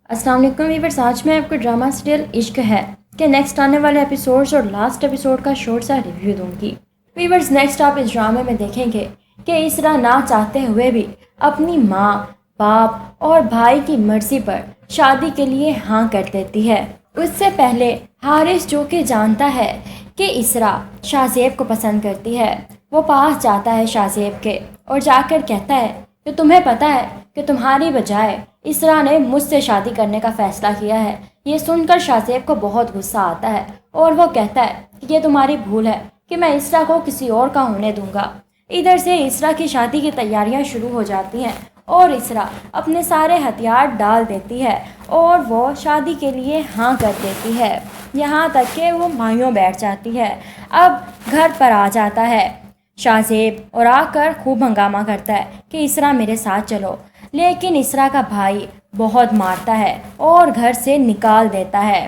अस्सलाम वालेकुम व्यूअर्स। आज मैं आपको ड्रामा सीरियल इश्क है के नेक्स्ट आने वाले एपिसोड्स और लास्ट एपिसोड का शॉर्ट सा रिव्यू दूंगी। व्यूअर्स, नेक्स्ट आप इस ड्रामे में देखेंगे कि इसरा ना चाहते हुए भी अपनी माँ, बाप और भाई की मर्जी पर शादी के लिए हाँ कर देती है। उससे पहले हारिस, जो कि जानता है कि इसरा शाहज़ेब को पसंद करती है, वो पास जाता है शाहज़ेब के और जाकर कहता है कि तुम्हें पता है कि तुम्हारी बजाय इसरा ने मुझसे शादी करने का फ़ैसला किया है। ये सुनकर शाहज़ेब को बहुत गुस्सा आता है और वो कहता है कि ये तुम्हारी भूल है कि मैं इसरा को किसी और का होने दूंगा। इधर से इसरा की शादी की तैयारियां शुरू हो जाती हैं और इसरा अपने सारे हथियार डाल देती है और वो शादी के लिए हाँ कर देती है। यहाँ तक कि वो मायूं बैठ जाती है। अब घर पर आ जाता है शाहज़ेब और आकर खूब हंगामा करता है कि इसरा मेरे साथ चलो, लेकिन इसरा का भाई बहुत मारता है और घर से निकाल देता है।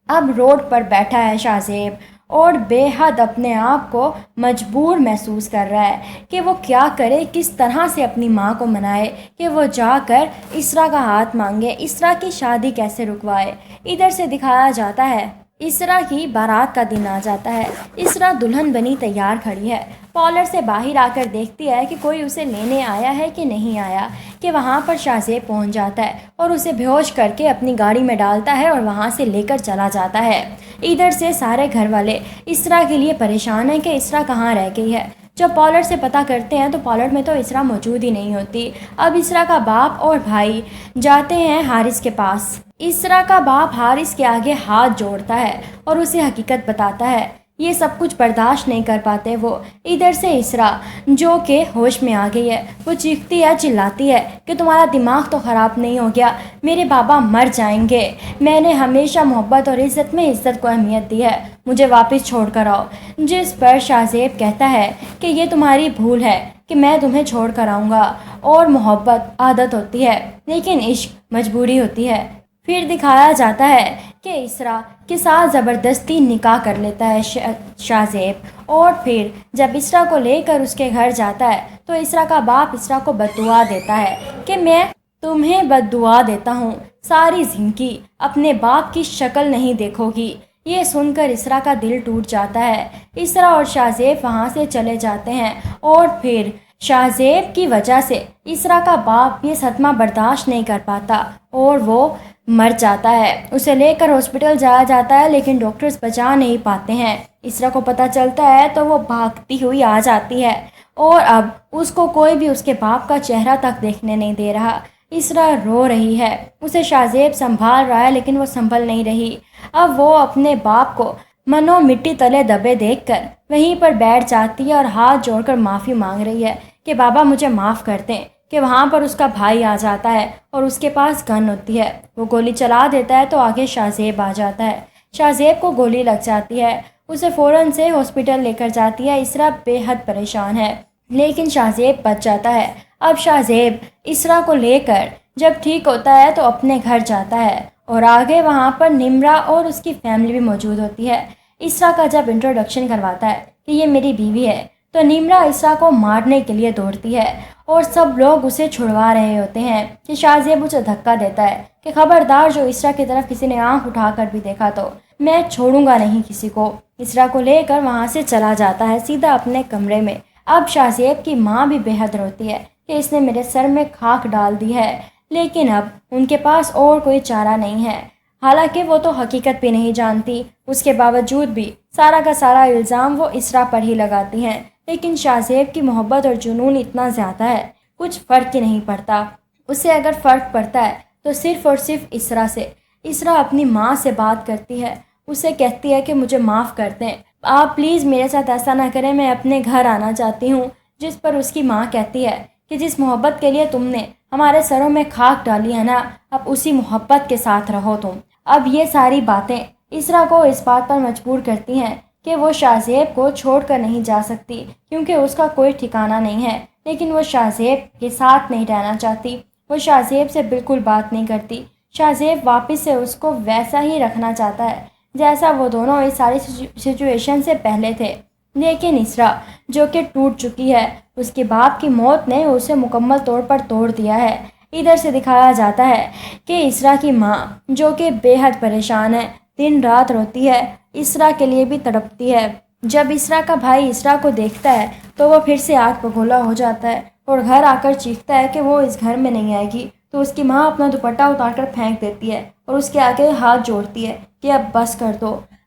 अब रोड पर बैठा है शाहज़ेब और बेहद अपने आप को मजबूर महसूस कर रहा है कि वो क्या करे, किस तरह से अपनी माँ को मनाए कि वो जाकर इसरा का हाथ मांगे, इसरा की शादी कैसे रुकवाए। इधर से दिखाया जाता है इसरा की बारात का दिन आ जाता है। इसरा दुल्हन बनी तैयार खड़ी है। पार्लर से बाहर आकर देखती है कि कोई उसे लेने आया है कि नहीं आया, कि वहाँ पर शाहज़ेब पहुँच जाता है और उसे बेहोश करके अपनी गाड़ी में डालता है और वहाँ से लेकर चला जाता है। इधर से सारे घर वाले इसरा के लिए परेशान हैं कि इसरा कहाँ रह गई है। जब पार्लर से पता करते हैं तो पार्लर में तो इसरा मौजूद ही नहीं होती। अब इसरा का बाप और भाई जाते हैं हारिस के पास। इसरा का बाप हारिस के आगे हाथ जोड़ता है और उसे हकीकत बताता है। ये सब कुछ बर्दाश्त नहीं कर पाते वो। इधर से इसरा, जो कि होश में आ गई है, वो चीखती है, चिल्लाती है कि तुम्हारा दिमाग तो ख़राब नहीं हो गया, मेरे बाबा मर जाएंगे। मैंने हमेशा मोहब्बत और इज़्ज़त में इज़्ज़त को अहमियत दी है, मुझे वापस छोड़ कर आओ। जिस पर शाहज़ेब कहता है कि ये तुम्हारी भूल है कि मैं तुम्हें छोड़ कर आऊँगा, और मोहब्बत आदत होती है लेकिन इश्क मजबूरी होती है। फिर दिखाया जाता है कि इसरा के साथ ज़बरदस्ती निकाह कर लेता है शाहज़ेब, और फिर जब इसरा को लेकर उसके घर जाता है तो इसरा का बाप इसरा को बद्दुआ देता है कि मैं तुम्हें बद्दुआ देता हूँ, सारी ज़िंदगी अपने बाप की शक्ल नहीं देखोगी। ये सुनकर इसरा का दिल टूट जाता है। इसरा और शाहज़ेब वहाँ से चले जाते हैं और फिर शाहज़ेब की वजह से इसरा का बाप ये सदमा बर्दाश्त नहीं कर पाता और वो मर जाता है। उसे लेकर हॉस्पिटल जाया जाता है लेकिन डॉक्टर्स बचा नहीं पाते हैं। इसरा को पता चलता है तो वो भागती हुई आ जाती है और अब उसको कोई भी उसके बाप का चेहरा तक देखने नहीं दे रहा। इसरा रो रही है, उसे शाहज़ेब संभाल रहा है लेकिन वो संभल नहीं रही। अब वो अपने बाप को मनो मिट्टी तले दबे देखकर वहीं पर बैठ जाती है और हाथ जोड़कर माफ़ी मांग रही है कि बाबा मुझे माफ़ कर दें। कि वहाँ पर उसका भाई आ जाता है और उसके पास गन होती है। वो गोली चला देता है तो आगे शाहज़ेब आ जाता है। शाहज़ेब को गोली लग जाती है, उसे फ़ौरन से हॉस्पिटल लेकर जाती है। इसरा बेहद परेशान है लेकिन शाहज़ेब बच जाता है। अब शाहज़ेब इसरा को लेकर जब ठीक होता है तो अपने घर जाता है और आगे वहाँ पर निम्रा और उसकी फैमिली भी मौजूद होती है। इसरा का जब इंट्रोडक्शन करवाता है कि ये मेरी बीवी है तो निम्रा इसरा को मारने के लिए दौड़ती है और सब लोग उसे छुड़वा रहे होते हैं कि शाहज़ेब उसे धक्का देता है कि खबरदार, जो इसरा की तरफ किसी ने आंख उठाकर भी देखा तो मैं छोड़ूंगा नहीं किसी को। इसरा को लेकर वहां से चला जाता है सीधा अपने कमरे में। अब शाहज़ेब की माँ भी बेहद रोती है कि इसने मेरे सर में खाक डाल दी है, लेकिन अब उनके पास और कोई चारा नहीं है। हालांकि वो तो हकीकत भी नहीं जानती, उसके बावजूद भी सारा का सारा इल्ज़ाम वो इसरा पर ही लगाती हैं। लेकिन शाहज़ेब की मोहब्बत और जुनून इतना ज़्यादा है, कुछ फ़र्क ही नहीं पड़ता। उसे अगर फ़र्क पड़ता है तो सिर्फ़ और सिर्फ इसरा से। इसरा अपनी माँ से बात करती है, उसे कहती है कि मुझे माफ़ कर दें, आप प्लीज़ मेरे साथ ऐसा ना करें, मैं अपने घर आना चाहती हूँ। जिस पर उसकी माँ कहती है कि जिस मोहब्बत के लिए तुमने हमारे सरों में खाक डाली है ना, अब उसी मोहब्बत के साथ रहो तुम। अब ये सारी बातें इसरा को इस बात पर मजबूर करती हैं कि वो शाहज़ेब को छोड़कर नहीं जा सकती क्योंकि उसका कोई ठिकाना नहीं है। लेकिन वो शाहज़ेब के साथ नहीं रहना चाहती, वो शाहज़ेब से बिल्कुल बात नहीं करती। शाहज़ेब वापस से उसको वैसा ही रखना चाहता है जैसा वो दोनों इस सारी सिचुएशन से पहले थे। लेकिन इसरा, जो कि टूट चुकी है, उसके बाप की मौत ने उसे मुकम्मल तौर पर तोड़ दिया है। ادھر سے دکھایا جاتا ہے کہ اسرا کی ماں جو کہ بے حد پریشان ہے، دن رات روتی ہے، اسرا کے لیے بھی تڑپتی ہے۔ جب اسرا کا بھائی اسرا کو دیکھتا ہے تو وہ پھر سے آگ بگولا ہو جاتا ہے اور گھر آ کر چیختا ہے کہ وہ اس گھر میں نہیں آئے گی۔ تو اس کی ماں اپنا دوپٹہ اتار کر پھینک دیتی ہے اور اس کے آگے ہاتھ جوڑتی ہے کہ اب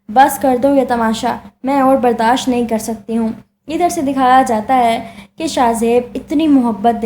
بس کر دو یہ تماشا، میں اور برداشت نہیں کر سکتی ہوں۔ ادھر سے دکھایا جاتا ہے کہ شاہ زیب اتنی محبت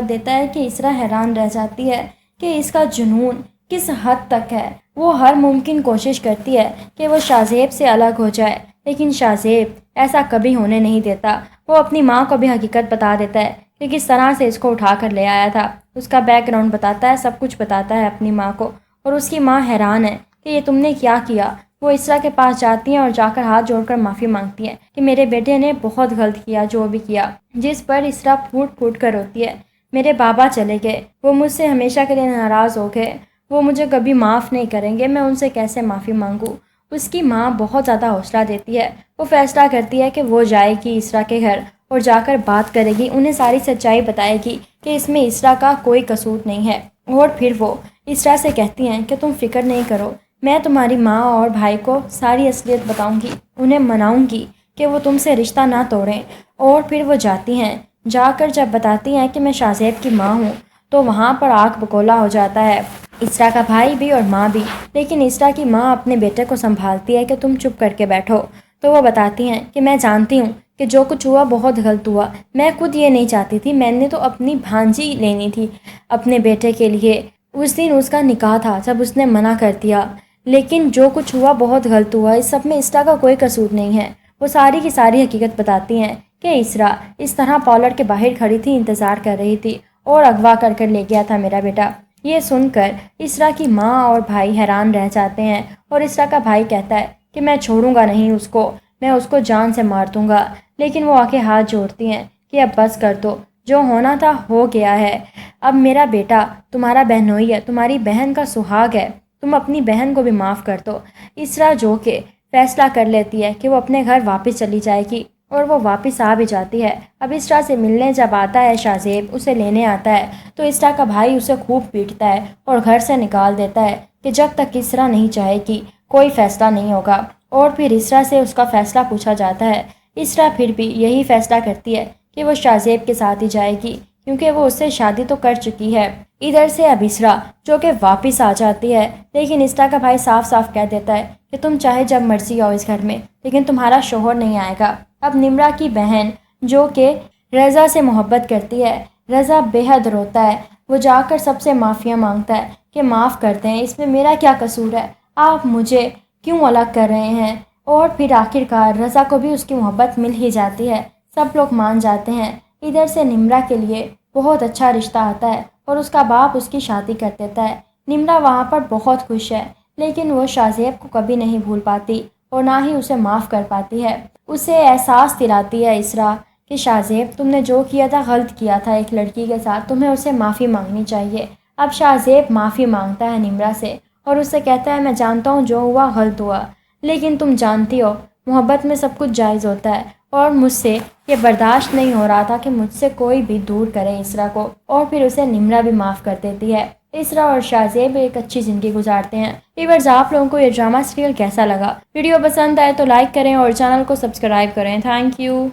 دیتا ہے کہ اسرا حیران رہ جاتی ہے کہ اس کا جنون کس حد تک ہے۔ وہ ہر ممکن کوشش کرتی ہے کہ وہ شاہ زیب سے الگ ہو جائے، لیکن شاہ زیب ایسا کبھی ہونے نہیں دیتا۔ وہ اپنی ماں کو بھی حقیقت بتا دیتا ہے کہ کس طرح سے اس کو اٹھا کر لے آیا تھا۔ اس کا بیک گراؤنڈ بتاتا ہے، سب کچھ بتاتا ہے اپنی ماں کو، اور اس کی ماں حیران ہے کہ یہ تم نے کیا کیا۔ وہ اسرا کے پاس جاتی ہیں اور جا کر ہاتھ جوڑ کر معافی مانگتی ہے کہ میرے بیٹے نے بہت غلط کیا جو بھی کیا، جس پر اسرا پھوٹ پھوٹ کر روتی ہے۔ میرے بابا چلے گئے، وہ مجھ سے ہمیشہ کے لیے ناراض ہو گئے، وہ مجھے کبھی معاف نہیں کریں گے، میں ان سے کیسے معافی مانگوں۔ اس کی ماں بہت زیادہ حوصلہ دیتی ہے۔ وہ فیصلہ کرتی ہے کہ وہ جائے گی اسرا کے گھر اور جا کر بات کرے گی، انہیں ساری سچائی بتائے گی کہ اس میں اسرا کا کوئی قصور نہیں ہے۔ اور پھر وہ اسرا سے کہتی ہیں کہ تم فکر نہیں کرو، میں تمہاری ماں اور بھائی کو ساری اصلیت بتاؤں گی، انہیں مناؤں گی کہ وہ تم سے رشتہ نہ توڑیں۔ اور پھر وہ جاتی ہیں، جا کر جب بتاتی ہیں کہ میں شاہ زیب کی ماں ہوں تو وہاں پر آگ بگولا ہو جاتا ہے، اسرا کا بھائی بھی اور ماں بھی۔ لیکن اسرا کی ماں اپنے بیٹے کو سنبھالتی ہے کہ تم چپ کر کے بیٹھو۔ تو وہ بتاتی ہیں کہ میں جانتی ہوں کہ جو کچھ ہوا بہت غلط ہوا، میں خود یہ نہیں چاہتی تھی، میں نے تو اپنی بھانجی لینی تھی اپنے بیٹے کے لیے، اس دن اس کا نکاح تھا جب اس نے منع کر دیا، لیکن جو کچھ ہوا بہت غلط ہوا، اس سب میں اسرا کا کوئی قصور نہیں ہے۔ وہ ساری کی ساری حقیقت بتاتی ہیں کہ اسرا اس طرح پارلر کے باہر کھڑی تھی، انتظار کر رہی تھی اور اغوا کر کر لے گیا تھا میرا بیٹا۔ یہ سن کر اسرا کی ماں اور بھائی حیران رہ جاتے ہیں اور اسرا کا بھائی کہتا ہے کہ میں چھوڑوں گا نہیں اس کو، میں اس کو جان سے مار دوں گا۔ لیکن وہ آ کے ہاتھ جوڑتی ہیں کہ اب بس کر دو، جو ہونا تھا ہو گیا ہے، اب میرا بیٹا تمہارا بہنوئی ہے، تمہاری بہن کا سہاگ ہے، تم اپنی بہن کو بھی معاف کر دو۔ اسرا جو کہ فیصلہ کر لیتی ہے کہ وہ اپنے گھر واپس چلی جائے گی اور وہ واپس آ بھی جاتی ہے۔ اب اسرا سے ملنے جب آتا ہے شاہ زیب، اسے لینے آتا ہے تو اسرا کا بھائی اسے خوب پیٹتا ہے اور گھر سے نکال دیتا ہے کہ جب تک اسرا نہیں چاہے گی کوئی فیصلہ نہیں ہوگا۔ اور پھر اسرا سے اس کا فیصلہ پوچھا جاتا ہے۔ اسرا پھر بھی یہی فیصلہ کرتی ہے کہ وہ شاہ زیب کے ساتھ ہی جائے گی کیونکہ وہ اس سے شادی تو کر چکی ہے۔ ادھر سے اب اسرا جو کہ واپس آ جاتی ہے، لیکن اسرا کا بھائی صاف صاف کہہ دیتا ہے کہ تم چاہے جب مرضی آؤ اس گھر میں، لیکن تمہارا شوہر نہیں آئے گا۔ اب نمرا کی بہن جو کہ رضا سے محبت کرتی ہے، رضا بے حد روتا ہے، وہ جا کر سب سے معافیاں مانگتا ہے کہ معاف کر دیں، اس میں میرا کیا قصور ہے، آپ مجھے کیوں الگ کر رہے ہیں۔ اور پھر آخرکار رضا کو بھی اس کی محبت مل ہی جاتی ہے، سب لوگ مان جاتے ہیں۔ ادھر سے نمرا کے لیے بہت اچھا رشتہ آتا ہے اور اس کا باپ اس کی شادی کر دیتا ہے۔ نمرا وہاں پر بہت خوش ہے، لیکن وہ شاہ زیب کو کبھی نہیں بھول پاتی اور نہ ہی اسے معاف کر پاتی ہے۔ اسے احساس دلاتی ہے اسرا کہ شاہ زیب تم نے جو کیا تھا غلط کیا تھا ایک لڑکی کے ساتھ، تمہیں اسے معافی مانگنی چاہیے۔ اب شاہ زیب معافی مانگتا ہے نمرا سے اور اس سے کہتا ہے میں جانتا ہوں جو ہوا غلط ہوا، لیکن تم جانتی ہو محبت میں سب کچھ جائز ہوتا ہے اور مجھ سے یہ برداشت نہیں ہو رہا تھا کہ مجھ سے کوئی بھی دور کرے اسرا کو۔ اور پھر اسے نمرا بھی معاف کر دیتی ہے۔ اسرا اور شاہ زیب ایک اچھی زندگی گزارتے ہیں۔ ویورز، آپ لوگوں کو یہ ڈرامہ سیریل کیسا لگا؟ ویڈیو پسند آئے تو لائک کریں اور چینل کو سبسکرائب کریں۔ Thank you.